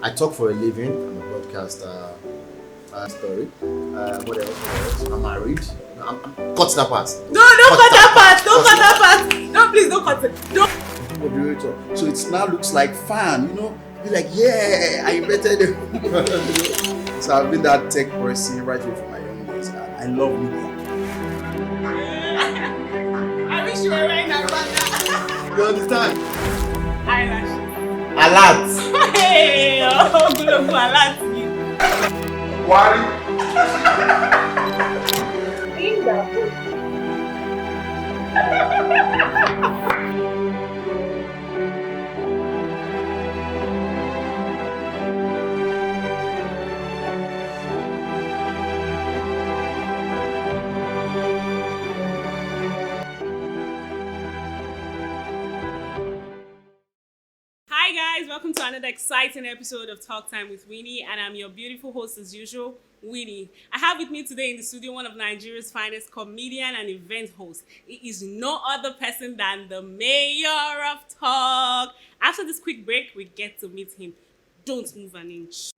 I talk for a living. I'm a broadcaster. Story. What else? I'm married. Cut that part. No, don't cut that part. Don't cut that part. No, please don't cut it. Don't. So it now looks like fun, Be like, yeah, I invented it. So I've been that tech person right away from my young days, and I love media. I wish you were wearing that banner. You understand? Eyelashes. Alert. Hey, oh, good alert you. Worry. Hi guys, welcome to another exciting episode of Talk Time with Winnie, and I'm your beautiful host as usual, Winnie. I have with me today in the studio one of Nigeria's finest comedian and event host. He is no other person than the Mayor of Talk. After this quick break, we get to meet him. Don't move an inch.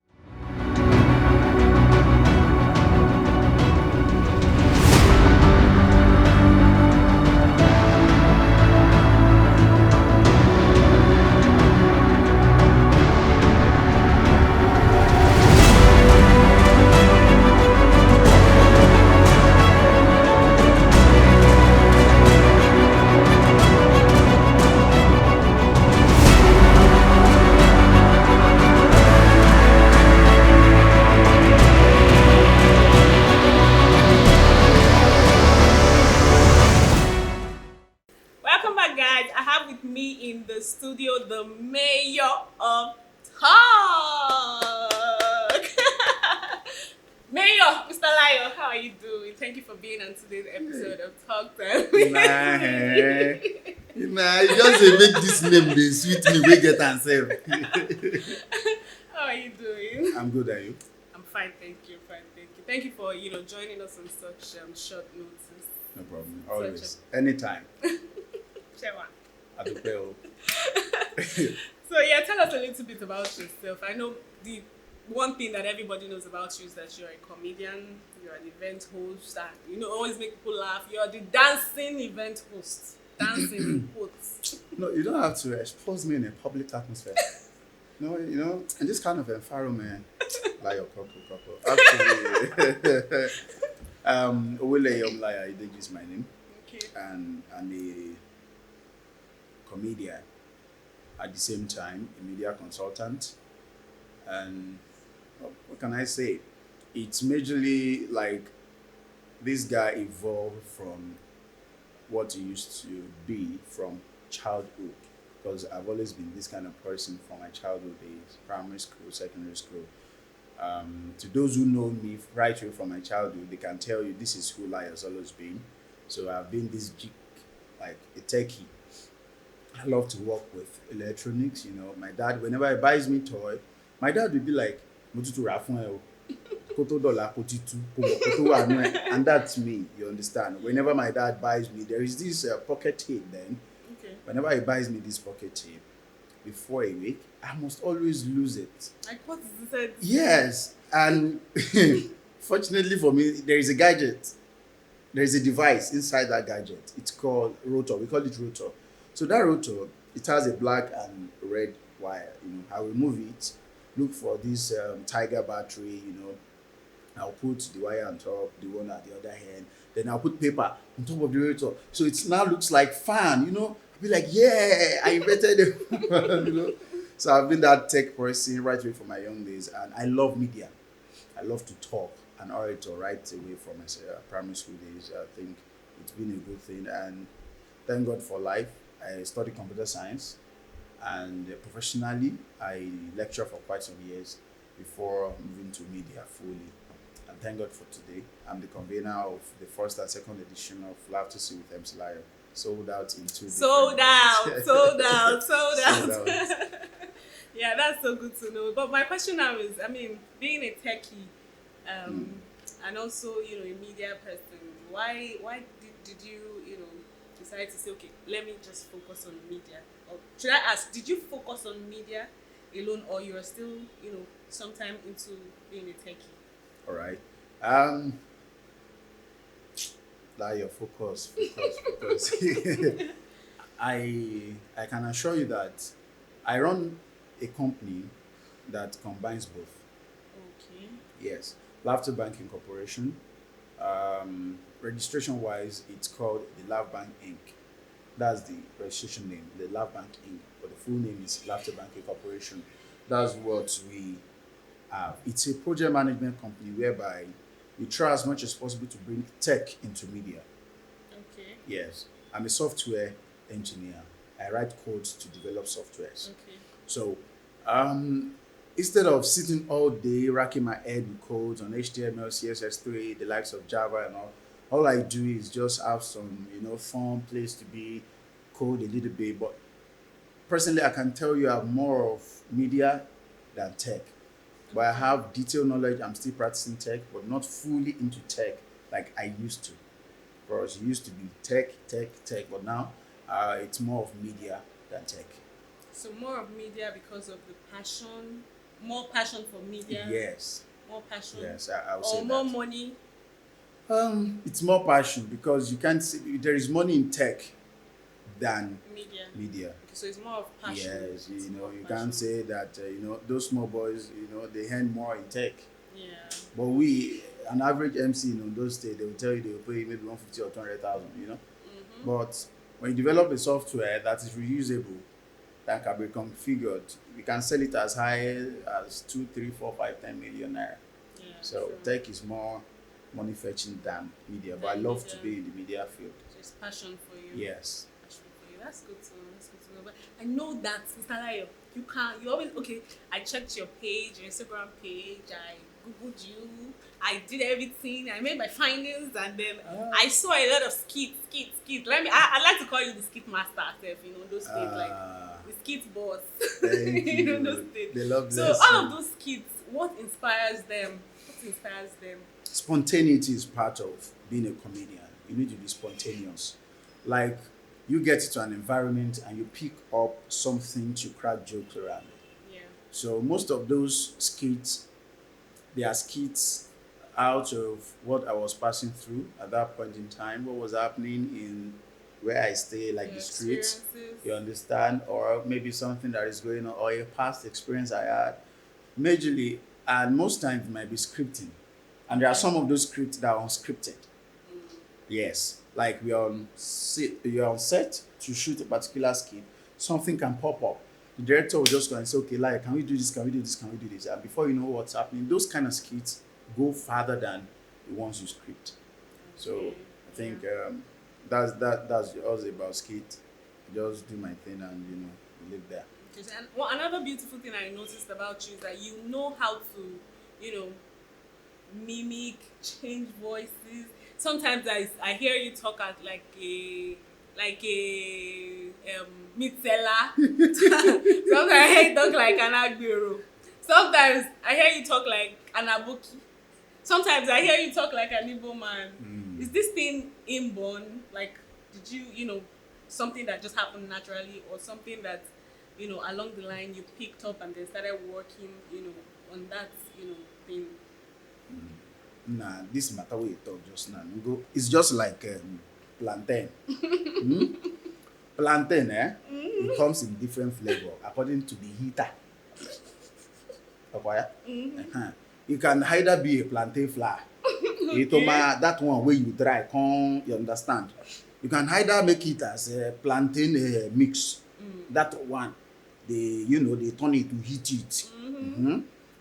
Welcome back, guys. I have with me in the studio the Mayor of Talk. Mayor, Mr. Lyo, how are you doing? Thank you for being on today's episode of Talk Time. You just make this name dey sweet me wey get am sef. How are you doing? I'm good, are you? I'm fine, thank you. Thank you for joining us on such short notice. No problem. Always. Anytime. Shewa. At the bell. So yeah, tell us a little bit about yourself. I know the one thing that everybody knows about you is that you're a comedian, you're an event host, and always make people laugh. You're the dancing event host. Dancing in quotes. No, you don't have to expose me in a public atmosphere. No, in this kind of environment, like your couple. Actually, McLayor of Lafftabank is my name. Okay. And I'm a comedian at the same time, a media consultant. And what can I say? It's majorly like this guy evolved from what he used to be from childhood, because I've always been this kind of person from my childhood days, primary school, secondary school. To those who know me right away from my childhood, they can tell you this is who Lai has always been. So I've been this geek, like a techie. I love to work with electronics. My dad, whenever he buys me toy, my dad will be like, "Motutu Rafael, koto dollar, kotitu, and that's me. You understand? Whenever my dad buys me, there is this pocket tape. Then, Okay. whenever he buys me this pocket tape, before a week, I must always lose it. Like what is it? Yes, and fortunately for me, there is a gadget. There is a device inside that gadget. It's called rotor. We call it rotor. So that rotor, it has a black and red wire. I will remove it, look for this Tiger battery. I'll put the wire on top, the one at the other hand. Then I'll put paper on top of the rotor. So it now looks like fun. I'll be like, yeah, I invented it. So I've been that tech person right away from my young days, and I love media. I love to talk, an orator right away from my primary school days. I think it's been a good thing, and thank God for life. I studied computer science, and professionally, I lecture for quite some years before moving to media fully. And thank God for today. I'm the convener of the first and second edition of Laughter with McLayor. Sold out in 2 Sold out. out. Yeah, that's so good to know. But my question now is, being a techie, and also, a media person, why did you, decide to say, okay, let me just focus on media? Or should I ask, did you focus on media alone, or you are still, sometime into being a techie? All right. Um, that your focus. I can assure you that I run a company that combines both. Okay. Yes, Lafftabank Incorporation. Registration wise, it's called the Laffbank Inc. That's the registration name, the Laffbank Inc. But the full name is Lafftabank Incorporation. That's what we have. It's a project management company whereby we try as much as possible to bring tech into media. Okay. Yes, I'm a software engineer. I write codes to develop softwares. Okay. So, um, instead of sitting all day racking my head with codes on HTML, CSS3, the likes of Java and all I do is just have some, fun place to be, code a little bit. But personally, I can tell you I'm more of media than tech. But I Okay. have detailed knowledge. I'm still practicing tech, but not fully into tech like I used to. For us, it used to be tech, but now it's more of media than tech. So more of media because of the passion, more passion for media, Yes, more passion, yes, I would say or more that. money. It's more passion because you can't see there is money in tech than Media. media. Okay, so it's more of passion. Yes, It's more you of can't passion. say that those small boys they earn more in tech. Yeah. But we an average MC in those states they will tell you they will pay maybe 150 or 200,000. Mm-hmm. But when you develop a software that is reusable, that can be configured, you can sell it as high as 2, 3, 4, 5, 10 million naira. Yeah. So True. tech is more money fetching than media, but I Then love to media. be in the media field. So it's passion for you. Yes. Passion for you. That's good to know. That's good to know. But I know that, Mr. Layo, you can't. You always okay. I checked your page, your Instagram page. I googled you. I did everything. I made my findings, and then I saw a lot of skits. I'd like to call you the skit master, if those states like the skit boss. Thank Those you. states. The Lord So bless all of you. those skits, what inspires them? What inspires them? Spontaneity is part of being a comedian. You need to be spontaneous. Like you get to an environment and you pick up something to crack jokes around it. Yeah. So most of those skits, they are skits out of what I was passing through at that point in time, what was happening in where I stay, like Your the streets, experiences. you understand, or maybe something that is going on, or a past experience I had. Majorly, and most times it might be scripting. And there are some of those scripts that are unscripted. Yes, like you're on set to shoot a particular skit, something can pop up. The director will just go and say, okay, like, can we do this? Can we do this? Can we do this? And before you know what's happening, those kind of skits go farther than the ones you script. So Okay. I think that's all about skit. Just do my thing and live there. Okay, and another beautiful thing I noticed about you is that you know how to, you know, mimic, change voices. Sometimes I hear you talk at like a meat seller. Sometimes I hear you talk like an agbero. Sometimes I hear you talk like an aboki. Sometimes I hear you talk like an Igbo man. Is this thing inborn? Like, did something that just happened naturally, or something that, along the line you picked up and then started working, on that, thing? Nah, this matter we talk just now. It's just like plantain. Plantain, it comes in different flavor according to the heater. Okay? You can either be a plantain flour. That one where you dry, you understand? You can either make it as a plantain mix. That one, they turn it to heat it.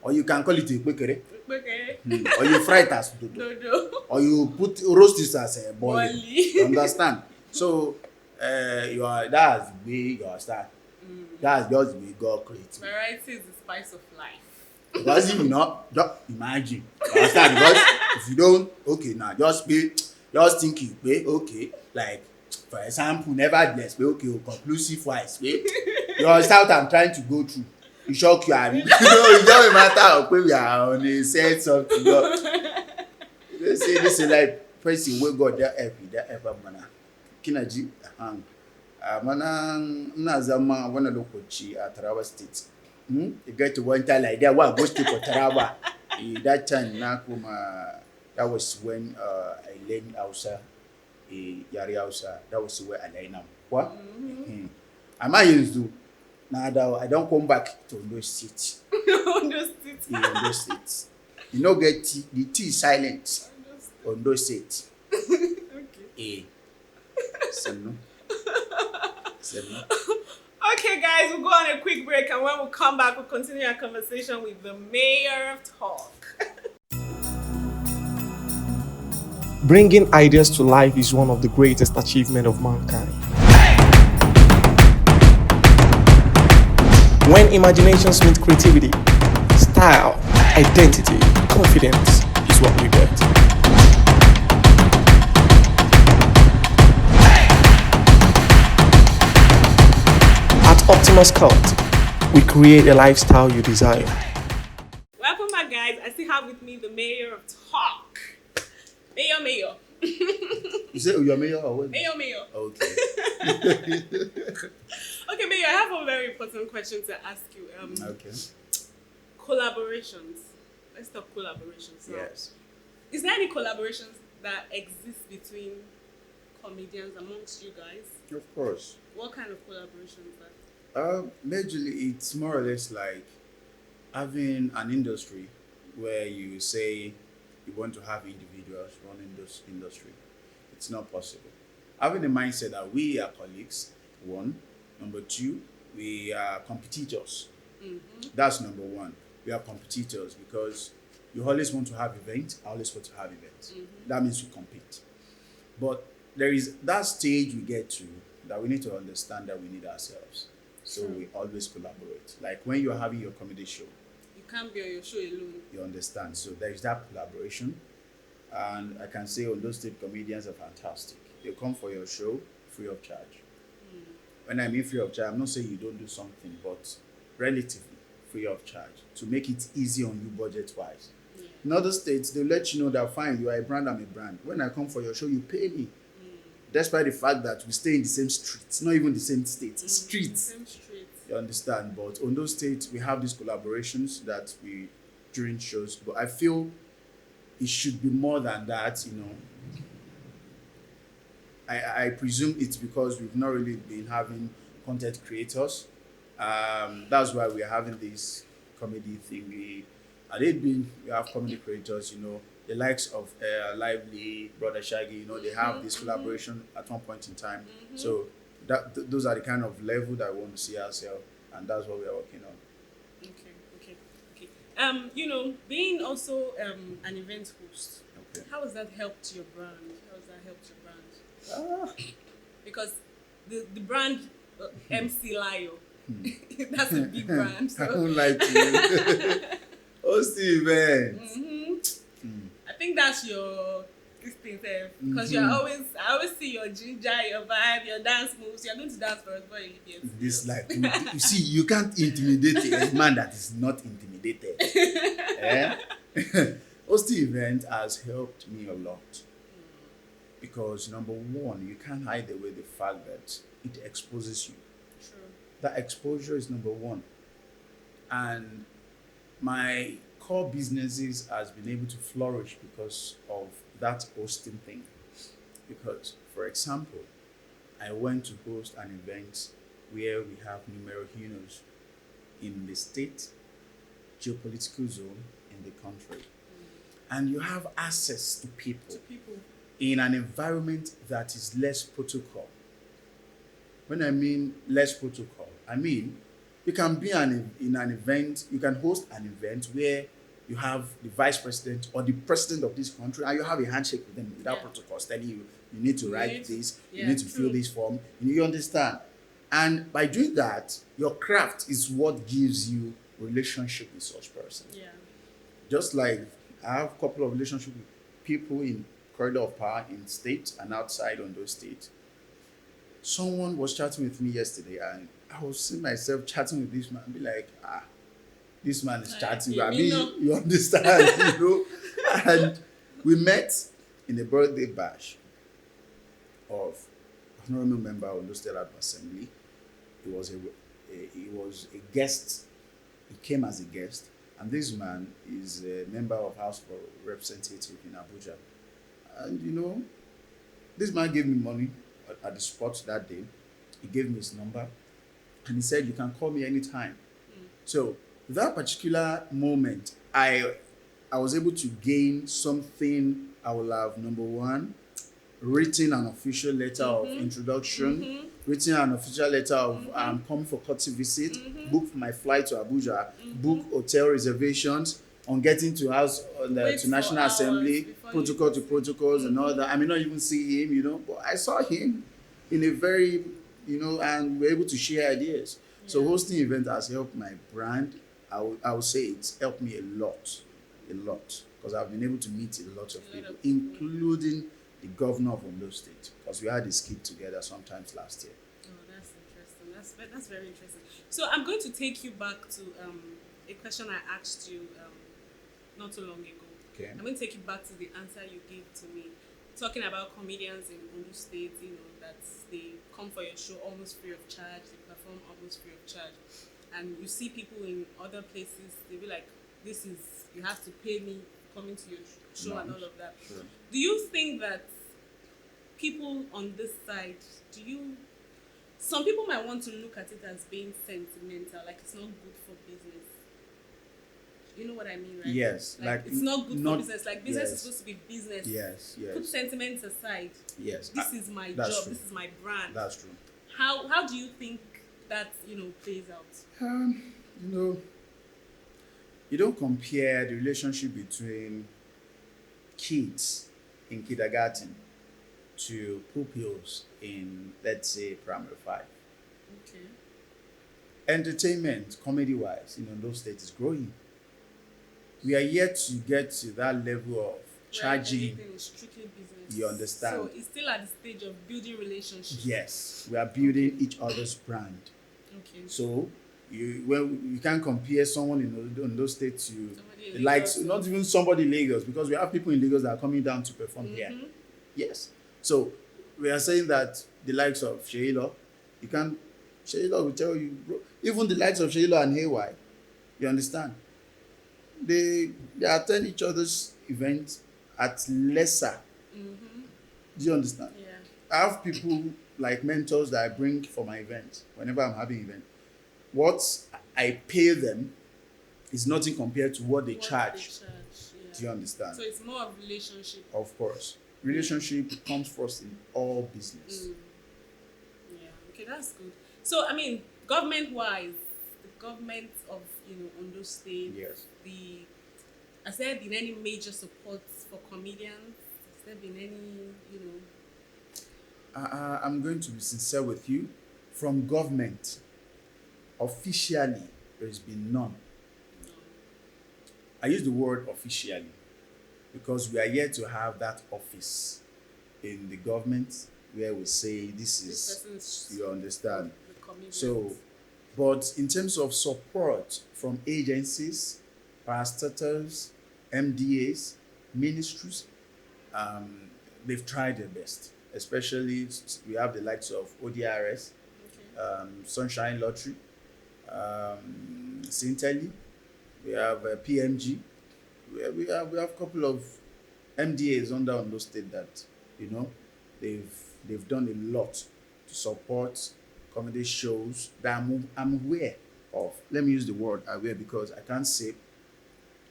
Or you can call it a kwekere. Okay. Or you fry it as dodo. Dodo. Or you roast it as a boil. Boilie. You understand? So that's the way you understand. That's just the way God created. Variety is the spice of life. Because if you not, just imagine. You understand? Because if you don't, okay, now just think you pay, okay, like for example, nevertheless, pay, okay, conclusive wise, pay. You understand what I'm trying to go through? You shock you, and it doesn't matter of we are on a set something. They say this is like person wey God dey help mana. Kinaji mana Nazama wana lokochi at Taraba State. You get to one time like that. What goes to Taraba? That time, that was when I learned Hausa, Yari Hausa. That was where I learned now. What? Am I used to? Now I don't come back to Ondo State. Ondo State. Ondo State. You know, get T, the T is silent. Ondo State. Okay. So no. Okay, guys, we'll go on a quick break, and when we come back, we'll continue our conversation with the mayor of talk. Bringing ideas to life is one of the greatest achievements of mankind. When imaginations meet creativity, style, identity, confidence is what you get. At Optimus Cult, we create a lifestyle you desire. Welcome back, guys. I still have with me the mayor of talk. Mayor. You say you're mayor or what? Mayor. Okay. Okay, Mayor, I have a very important question to ask you. Okay. Collaborations. Let's talk collaborations now. Yes. Is there any collaborations that exist between comedians amongst you guys? Of course. What kind of collaborations are? Majorly, it's more or less like having an industry where you say you want to have individuals running this industry. It's not possible. Having the mindset that we are colleagues, one. Number two, we are competitors. That's number one. We are competitors because you always want to have events. I always want to have events. That means we compete. But there is that stage we get to that we need to understand that we need ourselves. So we always collaborate. Like when you're having your comedy show, You can't be on your show alone. you understand. So there is that collaboration. And I can say on those state comedians are fantastic. They come for your show free of charge. When I mean free of charge, I'm not saying you don't do something, but relatively free of charge to make it easy on you budget-wise. In other states, they'll let you know that fine, you are a brand, I'm a brand. When I come for your show, you pay me. Despite the fact that we stay in the same streets, not even the same states, streets. Same street. You understand? But on those states, we have these collaborations that we during shows. But I feel it should be more than that, you know. I presume it's because we've not really been having content creators. That's why we're having this comedy thing. We have comedy creators, you know, the likes of Lively, Brother Shaggy, you know, they have this collaboration at one point in time. So those are the kind of level that we want to see ourselves, and that's what we are working on. Okay. You know, being also an event host, how has that helped your brand? Because the brand MC Layo, that's a big brand. So. I don't like you. Host events. I think that's your thing there, because I always see your ginger, your vibe, your dance moves. You're going to dance for us for a This life, you see, you can't intimidate a man that is not intimidated. Host event has helped me a lot. Because number one, you can't hide away the fact that it exposes you. True. That exposure is number one. And my core businesses has been able to flourish because of that hosting thing. Because, for example, I went to host an event where we have numero unos in the state, geopolitical zone in the country. And you have access to people. In an environment that is less protocol. When I mean less protocol, I mean you can be in an event, you can host an event where you have the vice president or the president of this country and you have a handshake with them without protocols telling you need to write this, you need to fill this form, you understand. And by doing that, your craft is what gives you relationship with such person. Just like I have a couple of relationships with people in corridor of power in state and outside on those states. Someone was chatting with me yesterday and I was seeing myself chatting with this man and be like, this man is chatting. You understand, you know? And we met in a birthday bash of an honorable member of the State Assembly. He was a guest came as a guest, and this man is a member of House of Representatives in Abuja. And this man gave me money at the spot that day. He gave me his number, and he said, "You can call me anytime." So that particular moment, I was able to gain something. I will have, number one, written an official letter of introduction, written an official letter of coming for courtesy visit, book my flight to Abuja, book hotel reservations, on getting to house to National Assembly, protocol to protocols and all that. I may not even see him, but I saw him in a very, and we were able to share ideas. Yeah. So hosting event has helped my brand. I would say it's helped me a lot, because I've been able to meet a lot of people, including the governor of Ondo State, because we had a skit together sometimes last year. Oh, that's interesting. That's very interesting. So I'm going to take you back to a question I asked you not too long ago. Okay. I'm going to take you back to the answer you gave to me, talking about comedians in Ondo State, that they come for your show almost free of charge, they perform almost free of charge. And you see people in other places, they'll be like, you have to pay me coming to your show and all of that. Sure. Do you think that people on this side, some people might want to look at it as being sentimental, like it's not good for business? You know what I mean, right? Yes. Like it's not good for business. Like business is supposed to be business. Yes. Put sentiments aside. Yes. This is my job. True. This is my brand. That's true. How do you think that plays out? You don't compare the relationship between kids in kindergarten to pupils in, let's say, primary 5. Okay. Entertainment, comedy-wise, in those states is growing. We are yet to get to that level of charging. Everything is strictly business. You understand? So it's still at the stage of building relationships. Yes, we are building each other's brand. Okay. So you can't compare someone in those states to Somebody likes, not even somebody in Lagos, because we have people in Lagos that are coming down to perform here. Yes. So we are saying that the likes of Sheila will tell you, bro, even the likes of Sheila and Haywire, you understand? They attend each other's events at lesser. Do you understand? Yeah. I have people like mentors that I bring for my event whenever I'm having event. What I pay them is nothing compared to what they charge. Yeah. Do you understand? So it's more of relationship. Of course. Relationship comes first in all business. Yeah. Okay, that's good. So government-wise, the government of Ondo State. Yes. Has there been any major support for comedians? Has there been any I'm going to be sincere with you. From government, officially, there's been none. I use the word officially because we are yet to have that office in the government where we say this is, you understand. So, but in terms of support from agencies, parastatals, MDAs, ministries, they've tried their best. Especially, we have the likes of ODRS, Sunshine Lottery, Sinteli, we have PMG, we have a couple of MDAs under Ondo State that they've done a lot to support comedy shows that I'm aware of. Let me use the word aware because I can't say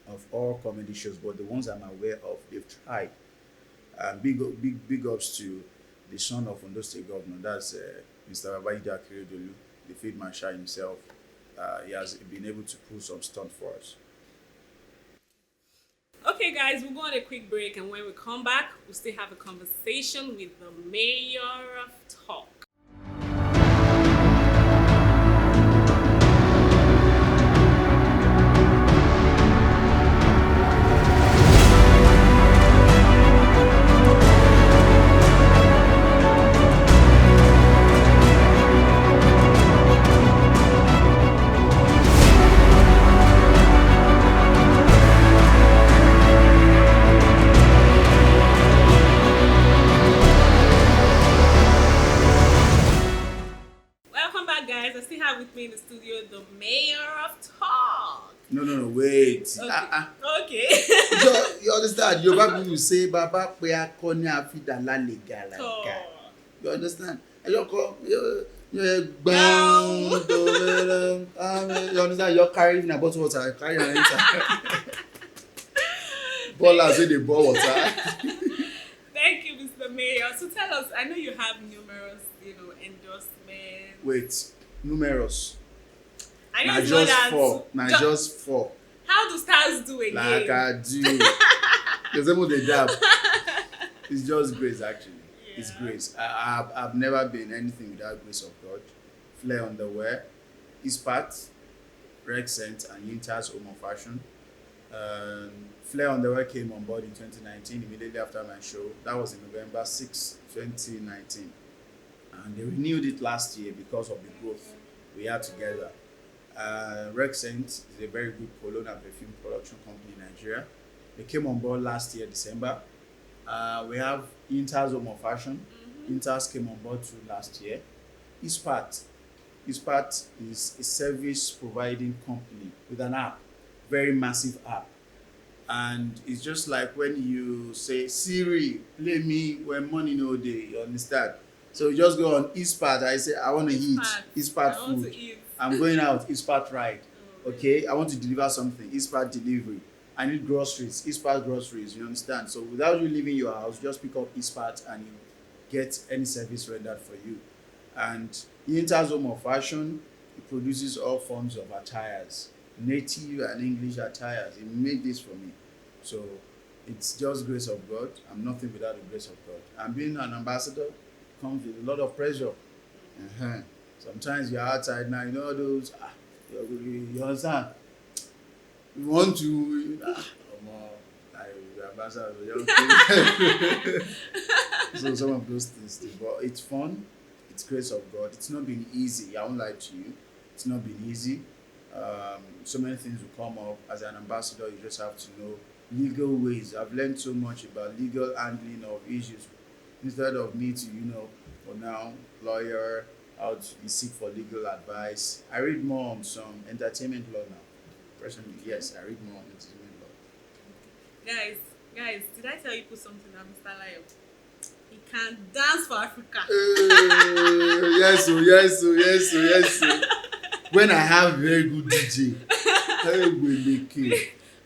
of all comedy shows, but the ones I'm aware of, they've tried. Big ups to the son of Ondo State Governor, that's Mr. Babajide Akeredolu, the field marshal himself. He has been able to pull some stunt for us. Okay, guys, we'll go on a quick break, and when we come back, we'll still have a conversation with the mayor of Talk. No, wait. Okay. You understand? Yoruba people say, Baba pe akọni afidala legalaga. You understand? You understand? You're carrying a bottle of water, carrying an enter. Ballers say they ball water. Thank you, Mr. Mayor. So tell us, I know you have numerous, endorsements. Wait, numerous. I know Nah, it's not just that. four. Nah, just four. How do stars do again? Like I do. There's almost a dab. It's just grace, actually. Yeah. It's grace. I've never been anything without grace of God. Flair Underwear, Ispat, Rexcent, and Yinta's Home of Fashion. Flair Underwear came on board in 2019, immediately after my show. That was in November 6, 2019. And they renewed it last year because of the growth we had together. Rexcent is a very good cologne and perfume production company in Nigeria. They came on board last year, December. We have Intas Home of Fashion. Intas came on board too last year. Ispat is a service providing company with an app, very massive app. And it's just like when you say, Siri, play me when money no day, you understand? So you just go on Ispat, I say, I want to eat, Ispat food. I'm going out, Ispat ride. Okay, I want to deliver something, Ispat delivery. I need groceries, Ispat groceries, you understand? So without you leaving your house, just pick up Ispat and you get any service rendered for you. And Yinta's Home of Fashion, it produces all forms of attires, native and English attires. He made this for me. So it's just grace of God. I'm nothing without the grace of God. And being an ambassador comes with a lot of pressure. Sometimes you're outside now, those, you understand? You want to, ambassador, so some of those things too. But it's fun. It's grace of God. It's not been easy. I won't lie to you. It's not been easy. So many things will come up. As an ambassador, you just have to know legal ways. I've learned so much about legal handling of issues. Instead of me to, for now, lawyer, how to seek for legal advice. I read more on some entertainment law now. Personally, yes, I read more on entertainment law. Guys, did I tell you put something on Mr. Layo? He can dance for Africa. Yes. When I have very good DJ,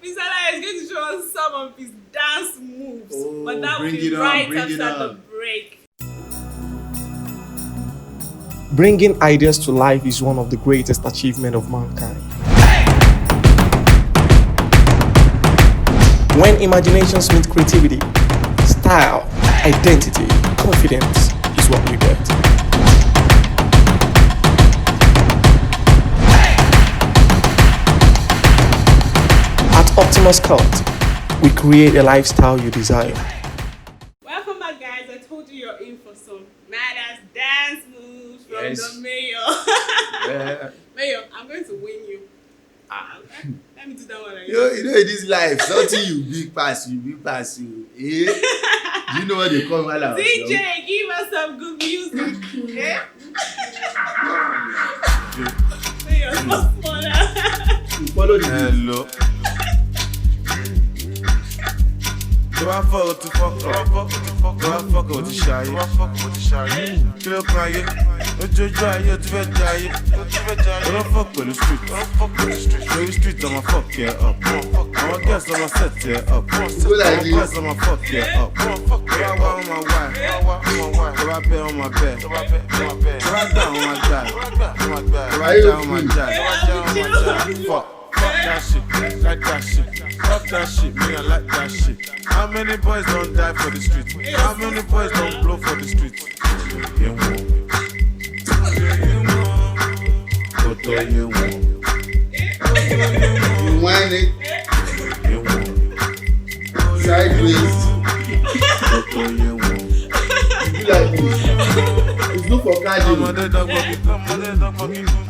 Mr. Layo is going to show us some of his dance moves. But that will be right after the break. Bringing ideas to life is one of the greatest achievements of mankind. When imaginations meet creativity, style, identity, confidence is what we get. At Optimus Cult, we create a lifestyle you desire. Welcome back, guys. I told you you're in for some mad-ass dance moves from the mayor. Yeah. Mayor, I'm going to win you. Let me do that one again. In this life, something you big pass you. Do you know what they call while I was DJ, give us some good music. Yeah? Mayor, so smaller. You follow the Hello. Do I fuck with the fuck? Do I fuck with the shy? Kí ló kan ayé? Ojojú ayé tí fẹ́ jẹ ayé. Don't fuck with the street. Every street I'ma fuck it up. I'ma guess I'ma set it up. I'ma guess I'ma fuck it up. Do I want on my wife? Do I pay on my bed? Do I down on my dad? Do I down on my dad? Fuck that shit, like that shit. Fuck that shit, me I like that shit. How many boys don't die for the streets? How many boys don't blow for the streets? You won't. You won't. You whine it You won't. sideways. You won't. You like this. It's good for cardio. Ọmọdé dọ́gbọ́n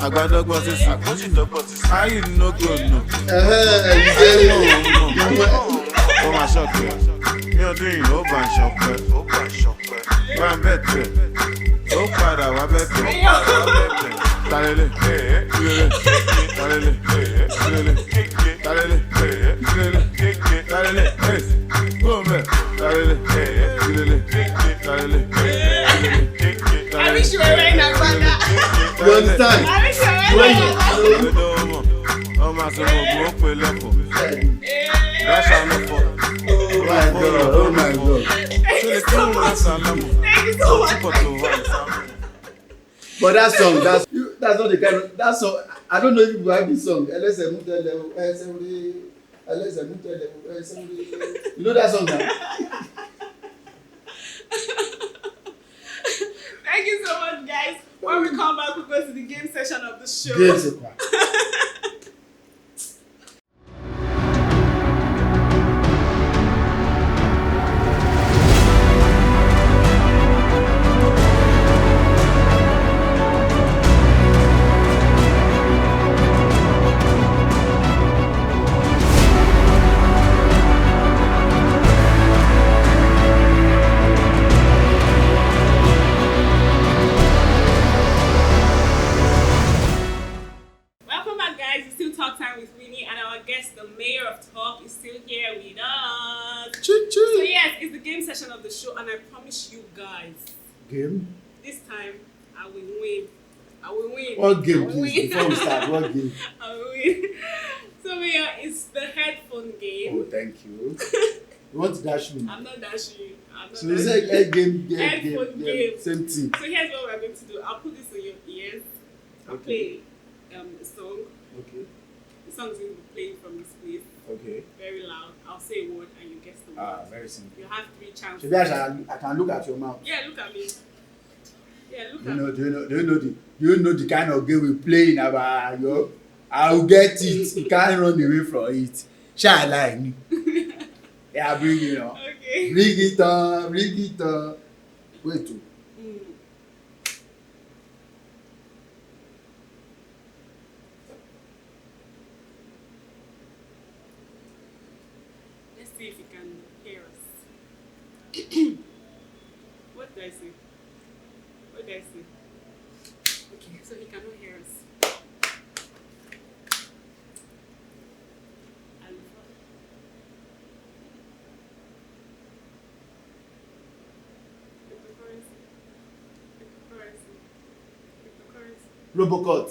àgbàdọ́gbọ́n sísè. How you no go no? Ó máa ṣọ̀kẹ́. Mi ò dín ìlú ó bá ń ṣọ̀kẹ́. Bá ń bẹ̀ tẹ̀. Ó padà wá bẹ̀ tẹ̀. Talele. Talele. understand? When ọmọ àsọmọ̀gbọ̀n ó pè lẹ́kọ̀ọ́. Ráṣà ló fọ́. Oh my God, oh my God. Thank you so much. But that song, that's not the kind of that song. I don't know if you have this song. You know that song now? Thank you so much, guys. When we come back, we go to the game session of the show. Games. Welcome back, guys. It's still Talk Time with Winnie, and our guest, the mayor of Talk, is still here with us. Choo-choo. So yes, it's the game session of the show, and I promise you guys, Game? this time I will win. I will win. What game, I will please? win. Before we start, what game? I will win. So Mayor, it's the headphone game. Oh, thank you. You want to dash me? I'm not dashing you. I'm not So you dashing say you. game, Headphone game. same thing. So here's what we're going to do. I'll put this in your ears. I'll play a song. Okay. The song is going to be playing from this place, Okay. very loud. I'll say a word and you guess the word. Very simple. You have 3 chances. Maybe I can look at your mouth. Yeah, look at me. Yeah, look Do at me. you know the kind of game we play in our yo? I'll get it. You can't run away from it. Shall I? Yeah, bring it on. Okay. Bring it on. Bring it on. Wait. Mm. Let's see if you can hear us. What did I say? What did I say? Okay, so he cannot hear us. Alpha. Cryptocurrency. Cryptocurrency. Robocot.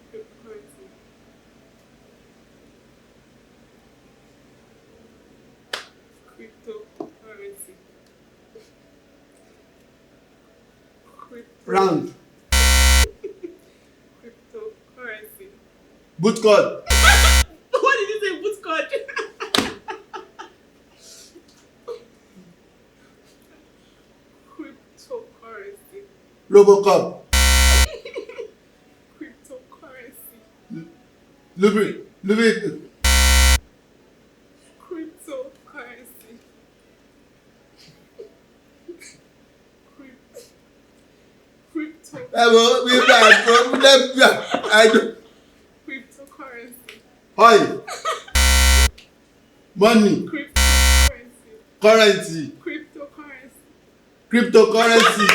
Cryptocurrency. Cryptocurrency. Round. Cryptocurrency. Boot code. What did you say? Boot code? Cryptocurrency. Robocop. Cryptocurrency. Lubricant. Cryptocurrency. Crypto. I do. Cryptocurrency. Oil. Money. Cryptocurrency. Currency. Cryptocurrency. Cryptocurrency.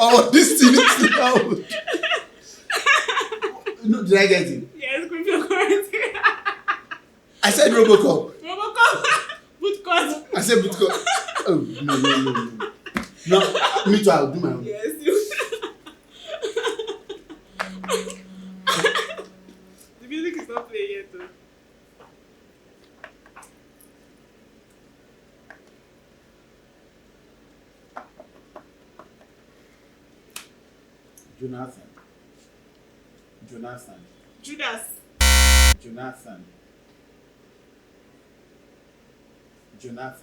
Oh, this thing is loud. No, did I get it? Yes, cryptocurrency. I said Robocop. Robocop. Boot code. I said Bitcoin. Oh, no. No, me too, I'll do my own. Yes, you. The music is not playing yet, though. Jonathan. Judas. Jonathan. Judas.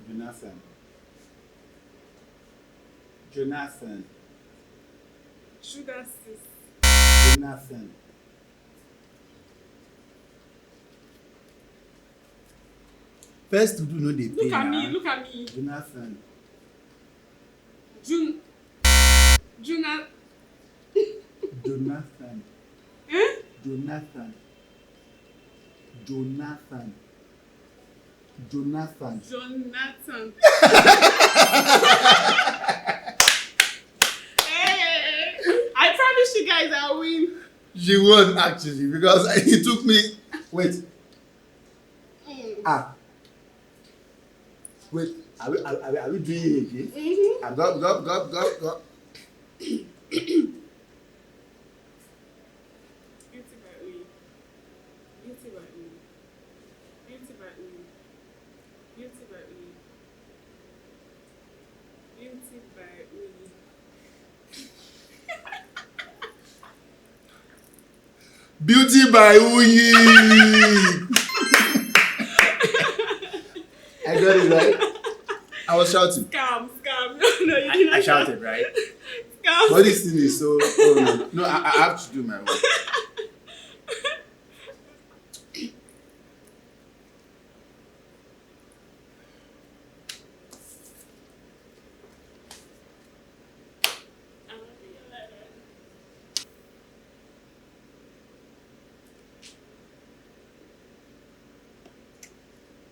Jonathan. Judas. Jonathan. First to do no dey pay Look at na. me. Look at me. Jonathan. Jonathan. Jonathan. Jonathan. Jonathan. Hey, I promise you guys I'll win. You won actually because it took me. Wait. Wait. Are we doing it again? Mm-hmm. Go. Beauty by me. Beauty by me. Beauty by me. Beauty by me. Beauty by me. Beauty by Uyi. I got it right. I was shouting. Scam. No, you didn't. I shouted, right? Scam. But this thing is so. Oh no, I have to do my work.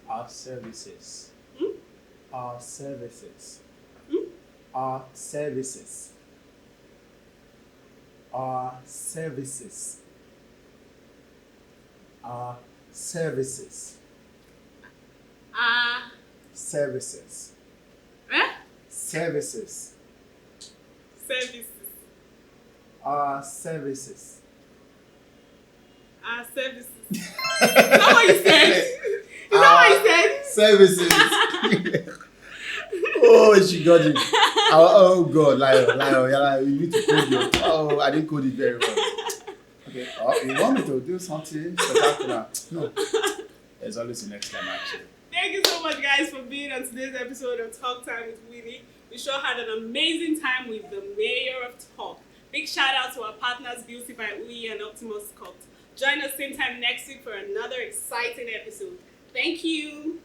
Our services. Hmm? Our services. Hmm? Our services. Our services. Our services. Services. Eh? Services. Services. Our services. Services. Is that what you said? Is that what you said? Services. Oh, she got it. Oh God, liar. You need to code your. Oh, I didn't code it very well. Okay. Oh, you want me to do something spectacular? No. There's always the next time, actually. Thank you so much, guys, for being on today's episode of Talk Time with Winnie. We sure had an amazing time with the Mayor of Talk. Big shout out to our partners, Beauty by Uyi and Optimus Scott. Join us same time next week for another exciting episode. Thank you.